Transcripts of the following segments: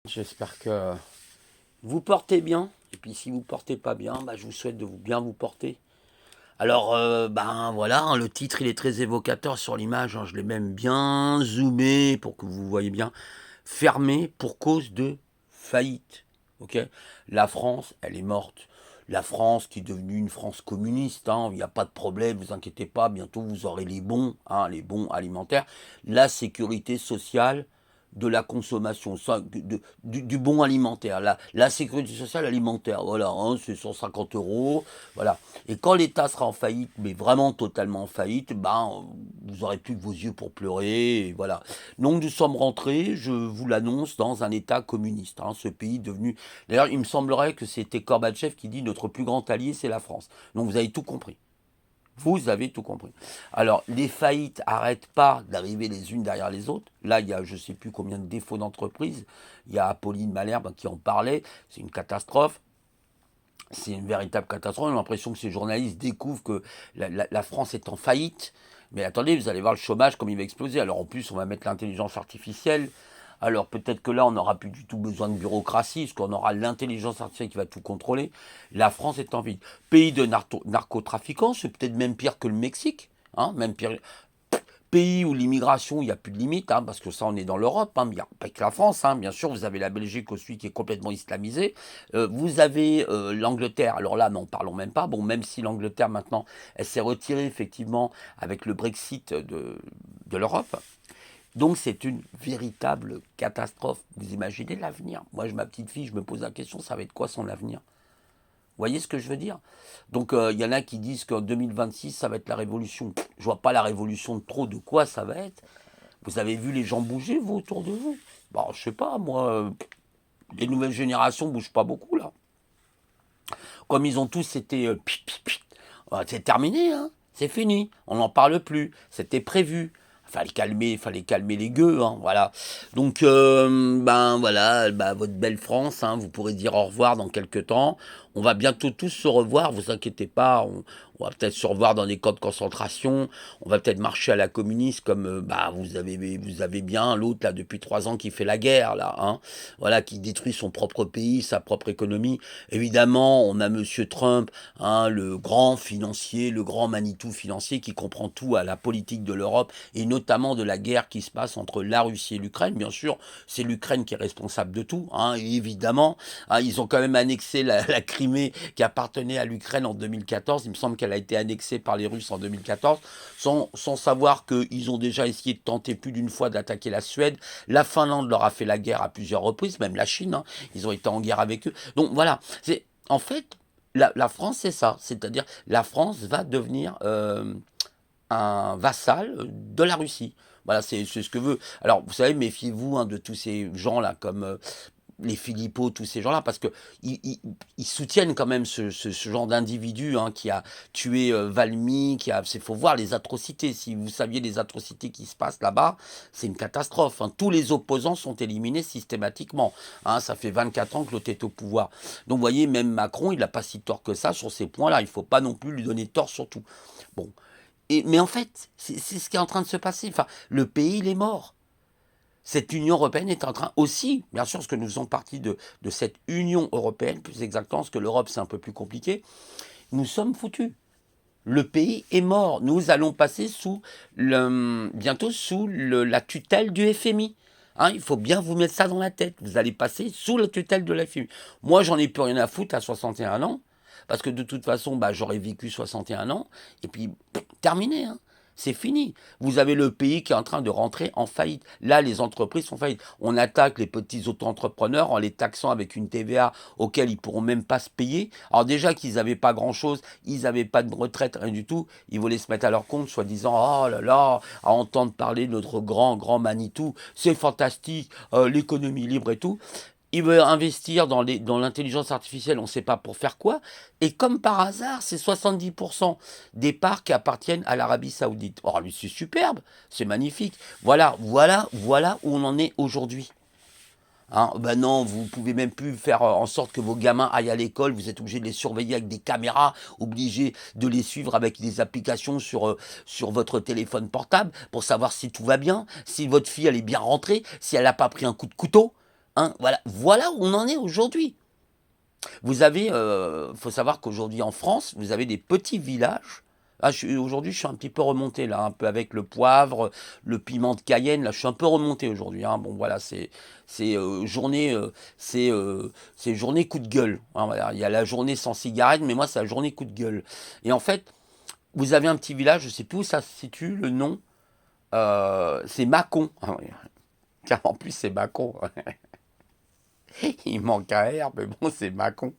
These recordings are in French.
J'espère que vous portez bien. Et puis si vous portez pas bien, je vous souhaite de bien vous porter. Alors, voilà, hein, le titre il est très évocateur sur l'image. Hein, je l'ai même bien zoomé pour que vous voyez bien. Fermé pour cause de faillite. Ok. La France, elle est morte. La France qui est devenue une France communiste, hein, il n'y a pas de problème, vous inquiétez pas, bientôt vous aurez les bons alimentaires, la sécurité sociale de la consommation, du bon alimentaire, la sécurité sociale alimentaire, voilà, hein, c'est 150 euros, voilà. Et quand l'État sera en faillite, mais vraiment totalement en faillite, vous aurez plus que vos yeux pour pleurer, et voilà. Donc nous sommes rentrés, je vous l'annonce, dans un État communiste, hein, ce pays devenu... D'ailleurs, il me semblerait que c'était Gorbatchev qui dit notre plus grand allié, c'est la France. Donc vous avez tout compris. Vous avez tout compris. Alors, les faillites n'arrêtent pas d'arriver les unes derrière les autres. Là, il y a je ne sais plus combien de défauts d'entreprise. Il y a Apolline Malherbe qui en parlait. C'est une catastrophe. C'est une véritable catastrophe. On a l'impression que ces journalistes découvrent que la France est en faillite. Mais attendez, vous allez voir le chômage comme il va exploser. Alors en plus, on va mettre l'intelligence artificielle. Alors peut-être que là, on n'aura plus du tout besoin de bureaucratie, parce qu'on aura l'intelligence artificielle qui va tout contrôler. La France est en faillite. Pays de narcotrafiquants, c'est peut-être même pire que le Mexique. Hein, même pire. Pays où l'immigration, il n'y a plus de limite, hein, parce que ça, on est dans l'Europe, hein, mais il n'y a pas que la France. Hein, bien sûr, vous avez la Belgique aussi qui est complètement islamisée. Vous avez l'Angleterre, alors là, n'en parlons même pas. Bon, même si l'Angleterre, maintenant, elle s'est retirée, effectivement, avec le Brexit de l'Europe. Donc, c'est une véritable catastrophe. Vous imaginez l'avenir? Moi, ma petite fille, je me pose la question, ça va être quoi son avenir? Vous voyez ce que je veux dire? Donc, il y en a qui disent qu'en 2026, ça va être la révolution. Je vois pas la révolution de trop de quoi ça va être. Vous avez vu les gens bouger, vous, autour de vous? Bon, je sais pas, moi, les nouvelles générations bougent pas beaucoup, là. Comme ils ont tous été... c'est terminé, hein. C'est fini. On n'en parle plus. C'était prévu. Fallait calmer les gueux, hein, voilà. Donc, voilà, votre belle France, hein, vous pourrez dire au revoir dans quelques temps. On va bientôt tous se revoir, vous inquiétez pas. On va peut-être se revoir dans des camps de concentration. On va peut-être marcher à la communiste, comme vous avez bien l'autre là depuis 3 ans qui fait la guerre là, hein, voilà, qui détruit son propre pays, sa propre économie. Évidemment, on a Monsieur Trump, hein, le grand financier, le grand Manitou financier qui comprend tout à la politique de l'Europe et notamment de la guerre qui se passe entre la Russie et l'Ukraine. Bien sûr, c'est l'Ukraine qui est responsable de tout, hein, et évidemment. Hein, ils ont quand même annexé la Crimée qui appartenait à l'Ukraine en 2014. Il me semble qu'elle a été annexée par les Russes en 2014, sans savoir qu'ils ont déjà essayé de tenter plus d'une fois d'attaquer la Suède. La Finlande leur a fait la guerre à plusieurs reprises, même la Chine, hein, ils ont été en guerre avec eux. Donc voilà, en fait, la France, c'est ça. C'est-à-dire, la France va devenir un vassal de la Russie. Voilà, c'est ce que veut. Alors, vous savez, méfiez-vous, hein, de tous ces gens-là, comme les Philippot, tous ces gens-là, parce que ils soutiennent quand même ce genre d'individu, hein, qui a tué Valmy, il faut voir les atrocités. Si vous saviez les atrocités qui se passent là-bas, c'est une catastrophe. Hein. Tous les opposants sont éliminés systématiquement. Hein. Ça fait 24 ans que l'autre est au pouvoir. Donc, vous voyez, même Macron, il n'a pas si tort que ça sur ces points-là. Il ne faut pas non plus lui donner tort sur tout. Bon. Mais en fait, c'est ce qui est en train de se passer. Enfin, le pays, il est mort. Cette Union européenne est en train aussi, bien sûr, parce que nous faisons partie de cette Union européenne, plus exactement, parce que l'Europe, c'est un peu plus compliqué, nous sommes foutus. Le pays est mort. Nous allons passer bientôt sous la tutelle du FMI. Hein, il faut bien vous mettre ça dans la tête. Vous allez passer sous la tutelle de la FMI. Moi, j'en ai plus rien à foutre à 61 ans, parce que de toute façon, j'aurais vécu 61 ans, et puis, terminé, hein. C'est fini. Vous avez le pays qui est en train de rentrer en faillite. Là, les entreprises sont faillites. On attaque les petits auto-entrepreneurs en les taxant avec une TVA auquel ils pourront même pas se payer. Alors déjà qu'ils n'avaient pas grand-chose, ils n'avaient pas de retraite, rien du tout. Ils voulaient se mettre à leur compte, soi-disant, oh là là, à entendre parler de notre grand Manitou, c'est fantastique, l'économie libre et tout. Ils veulent investir dans l'intelligence artificielle, on ne sait pas pour faire quoi. Et comme par hasard, c'est 70% des parts qui appartiennent à l'Arabie Saoudite. Oh, lui, c'est superbe, c'est magnifique. Voilà où on en est aujourd'hui. Hein, non, vous pouvez même plus faire en sorte que vos gamins aillent à l'école. Vous êtes obligé de les surveiller avec des caméras, obligé de les suivre avec des applications sur votre téléphone portable pour savoir si tout va bien, si votre fille elle est bien rentrée, si elle n'a pas pris un coup de couteau. Hein, voilà où on en est aujourd'hui. Vous avez, faut savoir qu'aujourd'hui en France, vous avez des petits villages. Ah, aujourd'hui, je suis un petit peu remonté là, un peu avec le poivre, le piment de Cayenne. Là, je suis un peu remonté aujourd'hui. Hein. Bon, voilà, journée, c'est journée coup de gueule. Hein, voilà. Il y a la journée sans cigarette, mais moi, c'est la journée coup de gueule. Et en fait, vous avez un petit village, je sais plus où ça se situe, le nom, c'est Mâcon. Ah oui. Car en plus, c'est Mâcon. Il manque un R, mais bon, c'est Mâcon.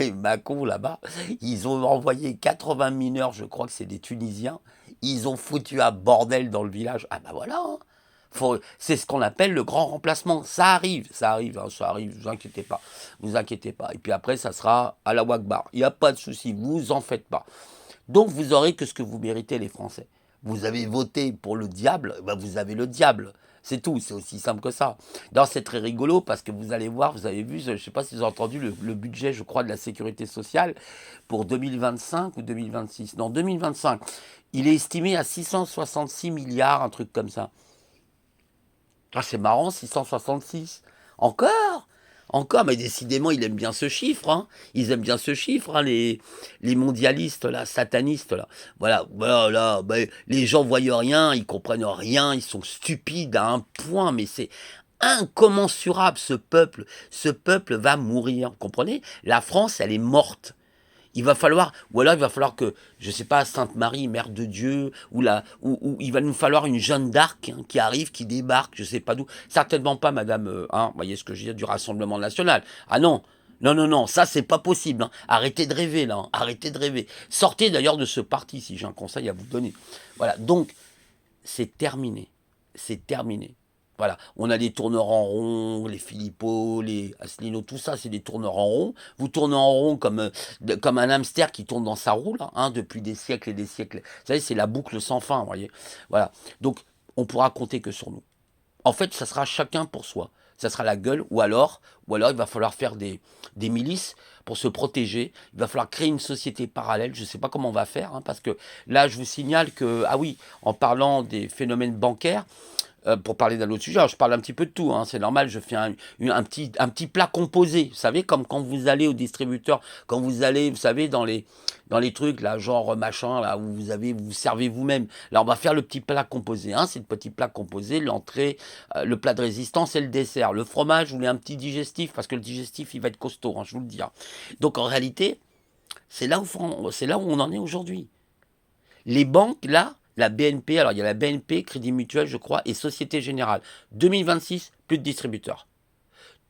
Et Mâcon, là-bas, ils ont envoyé 80 mineurs, je crois que c'est des Tunisiens. Ils ont foutu un bordel dans le village. Ah bah voilà, hein. C'est ce qu'on appelle le grand remplacement. Ça arrive, hein, ça arrive, vous inquiétez pas. Vous inquiétez pas. Et puis après, ça sera à la Wakbar. Il n'y a pas de souci, vous en faites pas. Donc vous aurez que ce que vous méritez, les Français. Vous avez voté pour le diable, ben vous avez le diable. C'est tout, c'est aussi simple que ça. D'ailleurs, c'est très rigolo parce que vous allez voir, vous avez vu, je ne sais pas si vous avez entendu le budget, je crois, de la sécurité sociale pour 2025 ou 2026. Non, 2025. Il est estimé à 666 milliards, un truc comme ça. Ah, c'est marrant, 666. Encore? Encore, mais décidément, il aime bien ce chiffre. Hein. Ils aiment bien ce chiffre, hein, les mondialistes, là, satanistes. Là. Voilà, ben, les gens voient rien, ils comprennent rien, ils sont stupides à un point, mais c'est incommensurable, ce peuple. Ce peuple va mourir, vous comprenez? La France, elle est morte. Il va falloir, ou alors il va falloir que, je sais pas, Sainte Marie, Mère de Dieu, ou il va nous falloir une Jeanne d'Arc hein, qui arrive, qui débarque, je sais pas d'où. Certainement pas, Madame, hein, vous voyez ce que je veux dire, du Rassemblement National. Ah non, non, ça c'est pas possible. Hein. Arrêtez de rêver là, hein. Arrêtez de rêver. Sortez d'ailleurs de ce parti si j'ai un conseil à vous donner. Voilà, donc c'est terminé, c'est terminé. Voilà, on a des tourneurs en rond, les Philippot, les Asselineau, tout ça, c'est des tourneurs en rond. Vous tournez en rond comme un hamster qui tourne dans sa roue, là, hein, depuis des siècles et des siècles. Vous savez, c'est la boucle sans fin, vous voyez. Voilà, donc on pourra compter que sur nous. En fait, ça sera chacun pour soi. Ça sera la gueule, ou alors il va falloir faire des milices pour se protéger. Il va falloir créer une société parallèle. Je ne sais pas comment on va faire, hein, parce que là, je vous signale que, ah oui, en parlant des phénomènes bancaires, pour parler d'un autre sujet, alors je parle un petit peu de tout, hein, c'est normal, je fais un petit plat composé, vous savez, comme quand vous allez au distributeur, quand vous allez, vous savez, dans les trucs, là, genre machin, là, où vous servez vous-même. Là, on va faire le petit plat composé, hein, c'est le petit plat composé, l'entrée, le plat de résistance et le dessert. Le fromage, vous voulez un petit digestif, parce que le digestif, il va être costaud, hein, je vous le dis. Hein. Donc, en réalité, c'est là où on en est aujourd'hui. Les banques, là, la BNP, alors il y a la BNP, Crédit Mutuel, je crois, et Société Générale. 2026, plus de distributeurs.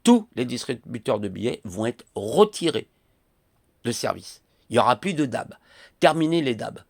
Tous les distributeurs de billets vont être retirés de service. Il n'y aura plus de DAB. Terminez les DAB.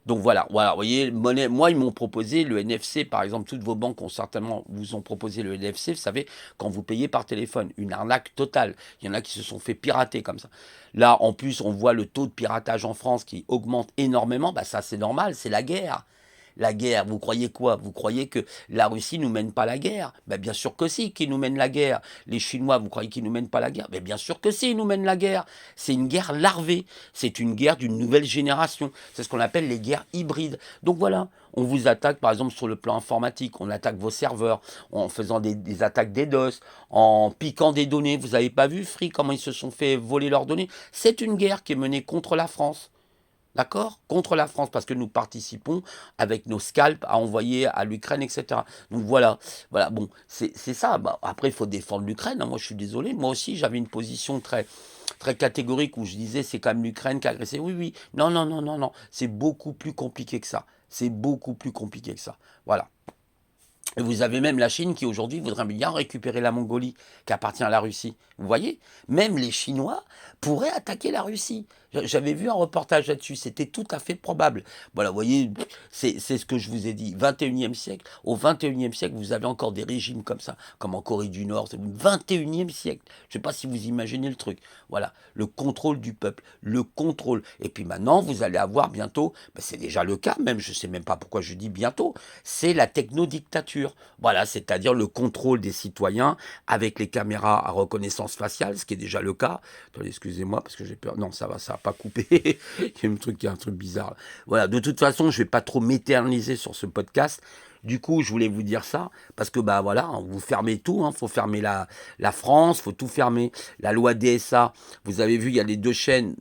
Donc voilà, vous voyez, monnaie, moi ils m'ont proposé le NFC, par exemple, toutes vos banques ont certainement vous ont proposé le NFC, vous savez, quand vous payez par téléphone, une arnaque totale. Il y en a qui se sont fait pirater comme ça. Là, en plus, on voit le taux de piratage en France qui augmente énormément, bah ça c'est normal, c'est la guerre. La guerre, vous croyez quoi? Vous croyez que la Russie nous mène pas la guerre? Ben bien sûr que si, qu'ils nous mènent la guerre. Les Chinois, vous croyez qu'ils nous mènent pas la guerre? Ben bien sûr que si, ils nous mènent la guerre. C'est une guerre larvée. C'est une guerre d'une nouvelle génération. C'est ce qu'on appelle les guerres hybrides. Donc voilà, on vous attaque par exemple sur le plan informatique. On attaque vos serveurs en faisant des attaques DDoS, en piquant des données. Vous n'avez pas vu, Free, comment ils se sont fait voler leurs données? C'est une guerre qui est menée contre la France. D'accord? Contre la France, parce que nous participons avec nos scalps à envoyer à l'Ukraine, etc. Donc voilà, bon, c'est ça. Bah, après, il faut défendre l'Ukraine. Hein. Moi, je suis désolé. Moi aussi, j'avais une position très, très catégorique où je disais c'est quand même l'Ukraine qui a agressé. Oui. Non. C'est beaucoup plus compliqué que ça. C'est beaucoup plus compliqué que ça. Voilà. Et vous avez même la Chine qui aujourd'hui voudrait bien récupérer la Mongolie qui appartient à la Russie. Vous voyez? Même les Chinois pourraient attaquer la Russie. J'avais vu un reportage là-dessus, c'était tout à fait probable. Voilà, vous voyez, c'est ce que je vous ai dit. 21e siècle, au 21e siècle, vous avez encore des régimes comme ça, comme en Corée du Nord. C'est le 21e siècle. Je ne sais pas si vous imaginez le truc. Voilà, le contrôle du peuple, le contrôle. Et puis maintenant, vous allez avoir bientôt, ben c'est déjà le cas même, je ne sais même pas pourquoi je dis bientôt, c'est la technodictature. Voilà, c'est-à-dire le contrôle des citoyens avec les caméras à reconnaissance faciale, ce qui est déjà le cas. Attendez, excusez-moi, parce que j'ai peur. Non, ça va pas couper. Il y a un truc bizarre. Voilà, de toute façon, je vais pas trop m'éterniser sur ce podcast. Du coup, je voulais vous dire ça, parce que bah voilà, vous fermez tout, faut fermer la France, faut tout fermer. La loi DSA, vous avez vu, il y a les deux chaînes.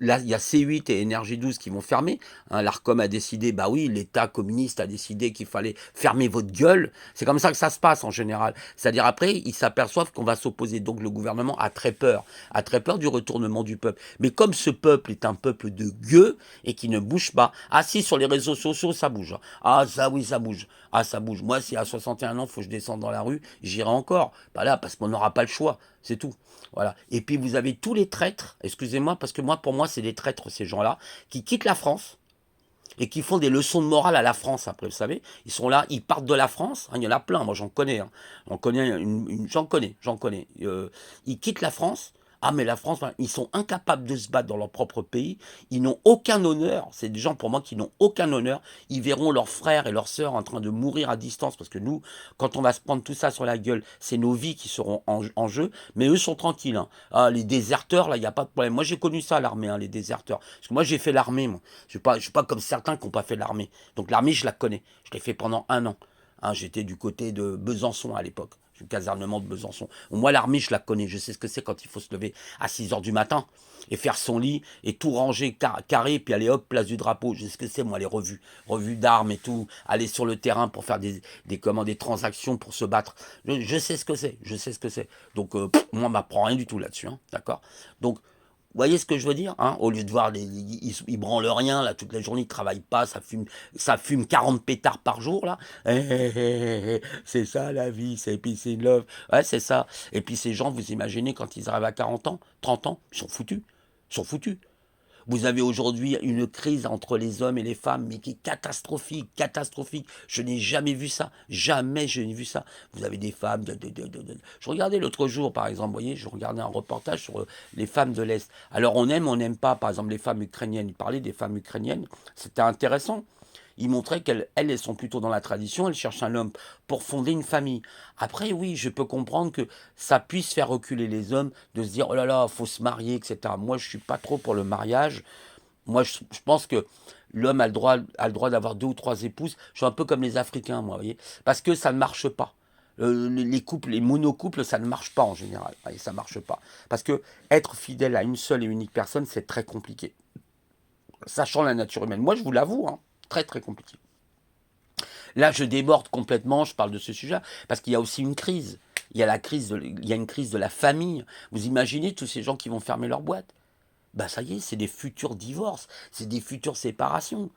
Là, il y a C8 et Énergie 12 qui vont fermer. L'ARCOM a décidé, bah oui, l'État communiste a décidé qu'il fallait fermer votre gueule. C'est comme ça que ça se passe en général. C'est-à-dire après, ils s'aperçoivent qu'on va s'opposer. Donc le gouvernement a très peur du retournement du peuple. Mais comme ce peuple est un peuple de gueux et qui ne bouge pas, si sur les réseaux sociaux, ça bouge. Ah ça oui, ça bouge. Ah ça bouge. Moi, si à 61 ans, il faut que je descende dans la rue, j'irai encore. Bah là, parce qu'on n'aura pas le choix. C'est tout. Voilà. Et puis vous avez tous les traîtres, excusez-moi, parce que pour moi, c'est des traîtres, ces gens-là, qui quittent la France et qui font des leçons de morale à la France après, vous savez. Ils sont là, ils partent de la France, il y en a plein, moi j'en connais, j'en connais. Ils quittent la France. Ah mais la France, ils sont incapables de se battre dans leur propre pays, ils n'ont aucun honneur, c'est des gens pour moi qui n'ont aucun honneur, ils verront leurs frères et leurs sœurs en train de mourir à distance, parce que nous, quand on va se prendre tout ça sur la gueule, c'est nos vies qui seront en jeu, mais eux sont tranquilles. Les déserteurs, là, il n'y a pas de problème. Moi j'ai connu ça à l'armée, les déserteurs, parce que moi j'ai fait l'armée, moi. Je suis pas comme certains qui n'ont pas fait l'armée. Donc l'armée, je la connais. Je l'ai fait pendant 1 an. J'étais du côté de Besançon à l'époque. Du casernement de Besançon. Moi, l'armée, je la connais. Je sais ce que c'est quand il faut se lever à 6 heures du matin et faire son lit et tout ranger carré, puis aller hop, place du drapeau. Je sais ce que c'est, moi, les revues d'armes et tout. Aller sur le terrain pour faire des transactions pour se battre. Je sais ce que c'est. Je sais ce que c'est. Donc, moi, on m'apprend rien du tout là-dessus. D'accord. Donc, vous voyez ce que je veux dire, Au lieu de voir, ils branlent rien, là, toute la journée, ils travaillent pas, ça fume 40 pétards par jour, là. C'est ça, la vie, c'est peace and love. Ouais, c'est ça. Et puis ces gens, vous imaginez, quand ils arrivent à 40 ans, 30 ans, ils sont foutus. Ils sont foutus. Vous avez aujourd'hui une crise entre les hommes et les femmes, mais qui est catastrophique, catastrophique. Je n'ai jamais vu ça. Jamais je n'ai vu ça. Vous avez des femmes. Je regardais l'autre jour, par exemple, vous voyez, je regardais un reportage sur les femmes de l'Est. Alors on n'aime pas, par exemple, les femmes ukrainiennes. Il parlait des femmes ukrainiennes. C'était intéressant. Il montrait qu'elles sont plutôt dans la tradition, elles cherchent un homme pour fonder une famille. Après, oui, je peux comprendre que ça puisse faire reculer les hommes, de se dire, oh là là, faut se marier, etc. Moi, je suis pas trop pour le mariage. Moi, je pense que l'homme a le droit d'avoir 2 ou 3 épouses. Je suis un peu comme les Africains, moi, vous voyez, parce que ça ne marche pas. Les couples, les monocouples, ça ne marche pas en général. Voyez, ça ne marche pas. Parce que être fidèle à une seule et unique personne, c'est très compliqué. Sachant la nature humaine. Moi, je vous l'avoue, très très compliqué. Là, je déborde complètement, je parle de ce sujet, parce qu'il y a aussi une crise. Il y a une crise de la famille. Vous imaginez tous ces gens qui vont fermer leur boîte? Bah ça y est, c'est des futurs divorces, c'est des futures séparations.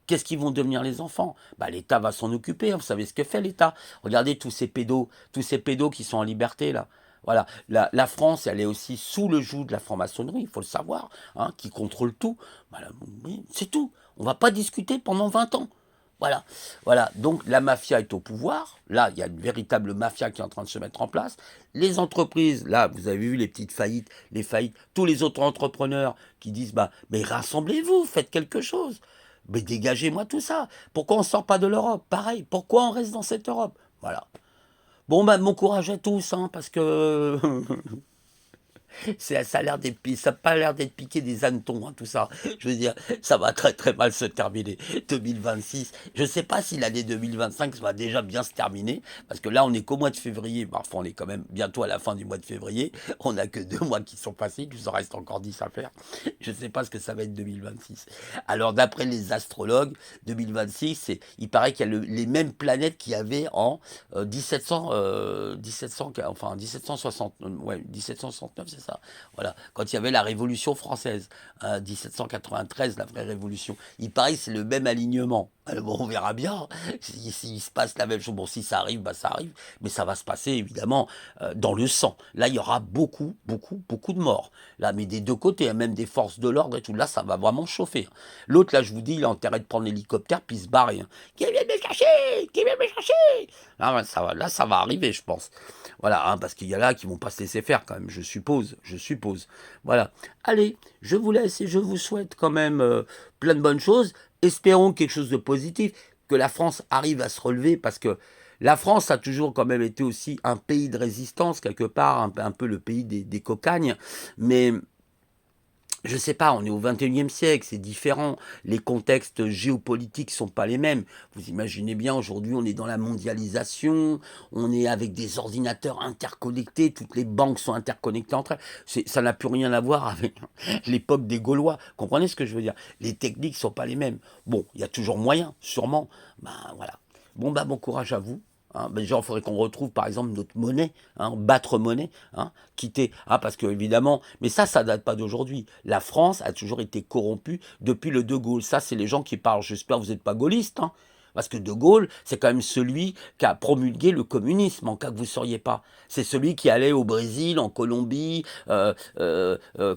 Qu'est-ce qu'ils vont devenir les enfants? Bah l'État va s'en occuper, vous savez ce que fait l'État. Regardez tous ces pédos qui sont en liberté là. Voilà, la France, elle est aussi sous le joug de la franc-maçonnerie, il faut le savoir, qui contrôle tout. Voilà, oui, c'est tout. On ne va pas discuter pendant 20 ans. Voilà, voilà. Donc la mafia est au pouvoir. Là, il y a une véritable mafia qui est en train de se mettre en place. Les entreprises, là, vous avez vu les petites faillites, les faillites, tous les autres entrepreneurs qui disent, bah, mais rassemblez-vous, faites quelque chose. Mais dégagez-moi tout ça. Pourquoi on ne sort pas de l'Europe? Pareil, pourquoi on reste dans cette Europe? Voilà. Bon, bah, bon courage à tous, parce que ça a l'air ça a pas l'air d'être piqué des hannetons, tout ça. Je veux dire, ça va très très mal se terminer. 2026. Je ne sais pas si l'année 2025 va déjà bien se terminer, parce que là, on est qu'au mois de février. Parfois, on est quand même bientôt à la fin du mois de février. On n'a que 2 mois qui sont passés, il nous en reste encore 10 à faire. Je ne sais pas ce que ça va être 2026. Alors, d'après les astrologues, 2026, il paraît qu'il y a les mêmes planètes qu'il y avait en 1760, ouais, 1769, c'est ça. Voilà, quand il y avait la Révolution française, 1793, la vraie Révolution. Il paraît que c'est le même alignement. Alors bon, on verra bien s'il se passe la même chose. Bon, si ça arrive, bah ça arrive, mais ça va se passer évidemment dans le sang. Là, il y aura beaucoup, beaucoup, beaucoup de morts. Là, mais des deux côtés, même des forces de l'ordre et tout. Là, ça va vraiment chauffer. L'autre, là, je vous dis, il a intérêt de prendre l'hélicoptère puis se barrer. Qui vient me chercher? Qui vient me chercher? Là, ça va arriver, je pense. Voilà, parce qu'il y a là qui vont pas se laisser faire quand même, je suppose. Voilà. Allez, je vous laisse et je vous souhaite quand même plein de bonnes choses. Espérons quelque chose de positif, que la France arrive à se relever, parce que la France a toujours quand même été aussi un pays de résistance, quelque part, un peu le pays des cocagnes, mais je sais pas, on est au 21e siècle, c'est différent. Les contextes géopolitiques sont pas les mêmes. Vous imaginez bien, aujourd'hui, on est dans la mondialisation, on est avec des ordinateurs interconnectés, toutes les banques sont interconnectées entre elles. Ça n'a plus rien à voir avec l'époque des Gaulois. Comprenez ce que je veux dire? Les techniques sont pas les mêmes. Bon, il y a toujours moyen, sûrement. Ben voilà. Bon, bah, bon courage à vous. Hein. Ben, genre, il faudrait qu'on retrouve par exemple notre monnaie, hein, battre monnaie, hein, quitter, hein, parce que évidemment, mais ça date pas d'aujourd'hui. La France a toujours été corrompue depuis le De Gaulle. Ça, c'est les gens qui parlent. J'espère que vous n'êtes pas gaulliste, hein, parce que De Gaulle, c'est quand même celui qui a promulgué le communisme, en cas que vous ne sauriez pas. C'est celui qui allait au Brésil, en Colombie,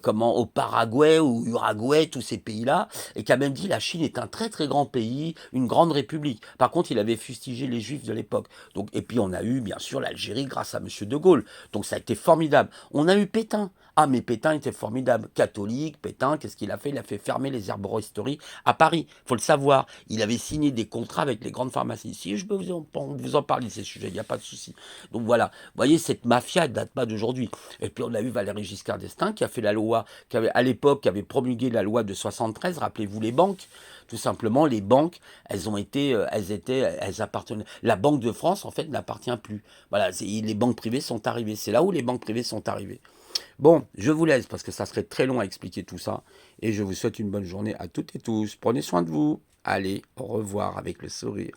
comment, au Paraguay ou Uruguay, tous ces pays-là, et qui a même dit la Chine est un très très grand pays, une grande république. Par contre, il avait fustigé les Juifs de l'époque. Donc, et puis on a eu bien sûr l'Algérie grâce à Monsieur De Gaulle. Donc ça a été formidable. On a eu Pétain. Ah, mais Pétain était formidable. Catholique, Pétain, qu'est-ce qu'il a fait? Il a fait fermer les herboristeries à Paris. Faut le savoir. Il avait signé des contrats avec les grandes pharmacies. Si je peux vous en parler de ces sujets, il n'y a pas de souci. Donc voilà. Vous voyez, cette mafia ne date pas d'aujourd'hui. Et puis on a eu Valéry Giscard d'Estaing qui a fait la loi, qui avait, à l'époque, qui avait promulgué la loi de 73. Rappelez-vous les banques. Tout simplement, les banques, elles appartenaient. La Banque de France, en fait, n'appartient plus. Voilà, les banques privées sont arrivées. C'est là où les banques privées sont arrivées. Bon, je vous laisse parce que ça serait très long à expliquer tout ça. Et je vous souhaite une bonne journée à toutes et tous. Prenez soin de vous. Allez, au revoir avec le sourire.